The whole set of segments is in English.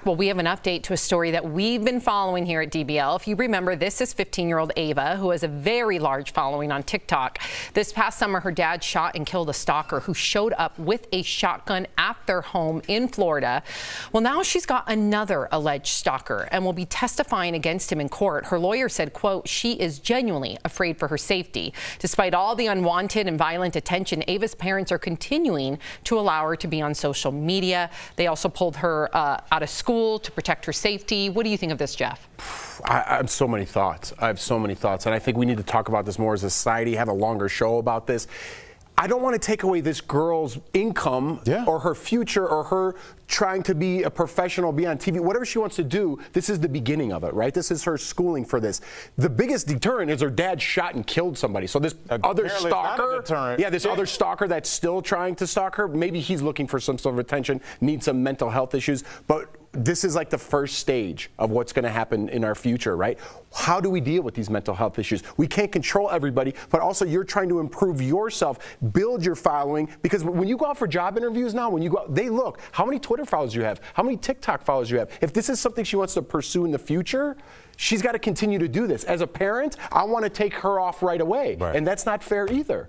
back, well, we have an update to a story that we've been following here at DBL. If you remember, this is 15-year-old Ava, who has a very large following on TikTok. This past summer, her dad shot and killed a stalker who showed up with a shotgun at their home in Florida. Well, now she's got another alleged stalker and will be testifying against him in court. Her lawyer said, quote, she is genuinely afraid for her safety. Despite all the unwanted and violent attention, Ava's parents are continuing to allow her to be on social media. They also pulled her out of school to protect her safety. What do you think of this, Jeff? I have so many thoughts. And I think we need to talk about this more as a society, have a longer show about this. I don't want to take away this girl's income or her future or her trying to be a professional, be on TV, whatever she wants to do. This is the beginning of it, right? This is her schooling for this. The biggest deterrent is her dad shot and killed somebody. So this other stalker, other stalker that's still trying to stalk her, maybe he's looking for some sort of attention, needs some mental health issues, but this is like the first stage of what's going to happen in our future, right? How do we deal with these mental health issues? We can't control everybody, but also you're trying to improve yourself, build your following, because when you go out for job interviews now, when you go out, they look how many Twitter followers you have, how many TikTok followers you have. If this is something she wants to pursue in the future, she's got to continue to do this. As a parent, I want to take her off right away, and that's not fair either.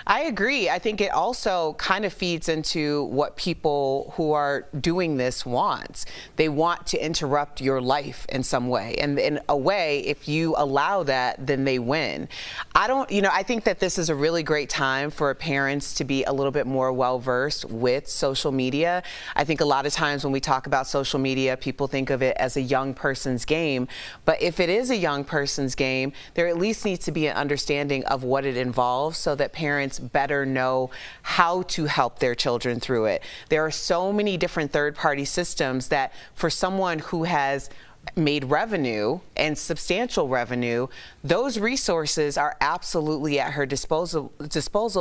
I agree. I think it also kind of feeds into what people who are doing this want. They want to interrupt your life in some way. And in a way, if you allow that, then they win. I think that this is a really great time for parents to be a little bit more well-versed with social media. I think a lot of times when we talk about social media, people think of it as a young person's game. But if it is a young person's game, there at least needs to be an understanding of what it involves so that parents better know how to help their children through it. There are so many different third-party systems that for someone who has made revenue and substantial revenue, those resources are absolutely at her disposal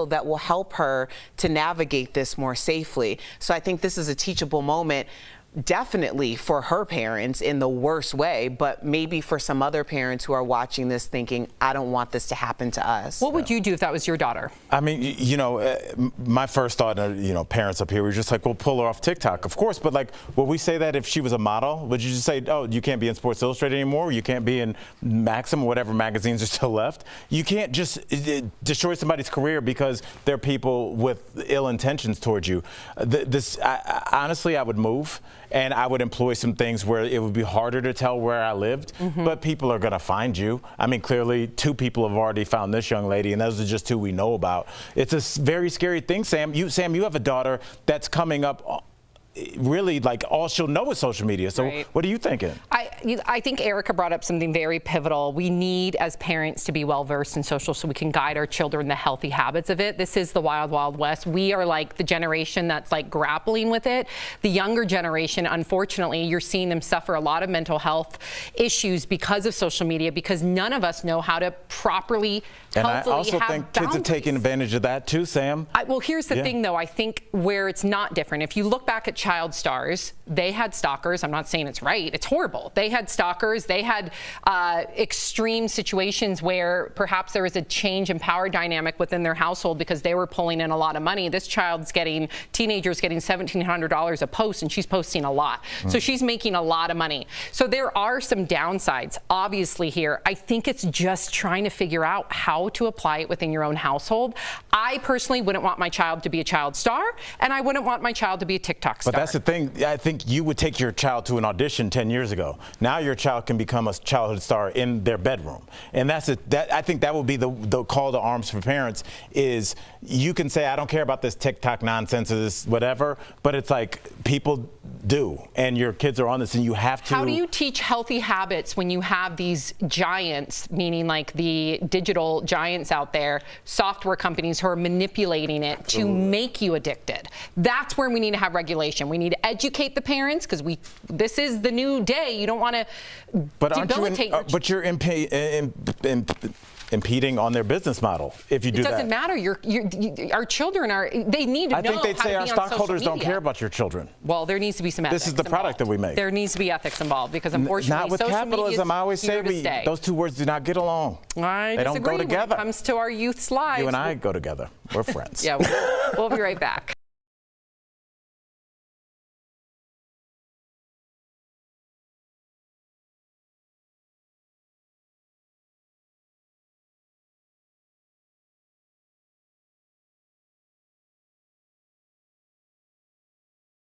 that will help her to navigate this more safely. So I think this is a teachable moment, definitely for her parents in the worst way, but maybe for some other parents who are watching this thinking, I don't want this to happen to us. What would you do if that was your daughter? I mean, my first thought, parents up here were just like, well, pull her off TikTok. Of course, but like, would we say that if she was a model? Would you just say, oh, you can't be in Sports Illustrated anymore? You can't be in Maxim or whatever magazines are still left? You can't just destroy somebody's career because they're people with ill intentions towards you. Honestly, I would move. And I would employ some things where it would be harder to tell where I lived, but people are going to find you. I mean, clearly 2 people have already found this young lady, and those are just 2 we know about. It's a very scary thing, Sam. You have a daughter that's coming up really like all she'll know is social media. So what are you thinking? I think Erica brought up something very pivotal. We need as parents to be well versed in social so we can guide our children the healthy habits of it. This is the wild, wild west. We are like the generation that's like grappling with it. The younger generation, unfortunately, you're seeing them suffer a lot of mental health issues because of social media, because none of us know how to properly and I also think kids are taking advantage of that too, Sam. Well, here's the thing, though. I think where it's not different, if you look back at child stars, they had stalkers. I'm not saying it's right. It's horrible. They had stalkers. They had extreme situations where perhaps there was a change in power dynamic within their household because they were pulling in a lot of money. This teenager's getting $1,700 a post, and she's posting a lot. So she's making a lot of money. So there are some downsides, obviously, here. I think it's just trying to figure out how to apply it within your own household. I personally wouldn't want my child to be a child star, and I wouldn't want my child to be a TikTok star. But that's the thing. I think you would take your child to an audition 10 years ago. Now your child can become a childhood star in their bedroom. And I think that would be the call to arms for parents is you can say, I don't care about this TikTok nonsense or this whatever, but it's like people do. And your kids are on this and you have to. How do you teach healthy habits when you have these giants, meaning like the digital giants out there, software companies who are manipulating it to make you addicted? That's where we need to have regulation. We need to educate the parents because this is the new day. You don't want to debilitate your but you're impeding on their business model if you do that. It doesn't matter. Our children they need to know. I think they'd say our stockholders don't care about your children. Well, there needs to be some ethics. This is the product that we make. There needs to be ethics involved because unfortunately, not with capitalism. I always say those 2 words do not get along. They don't go together. When it comes to our youth's lives. You and I go together. We're friends. Yeah, we'll be right back.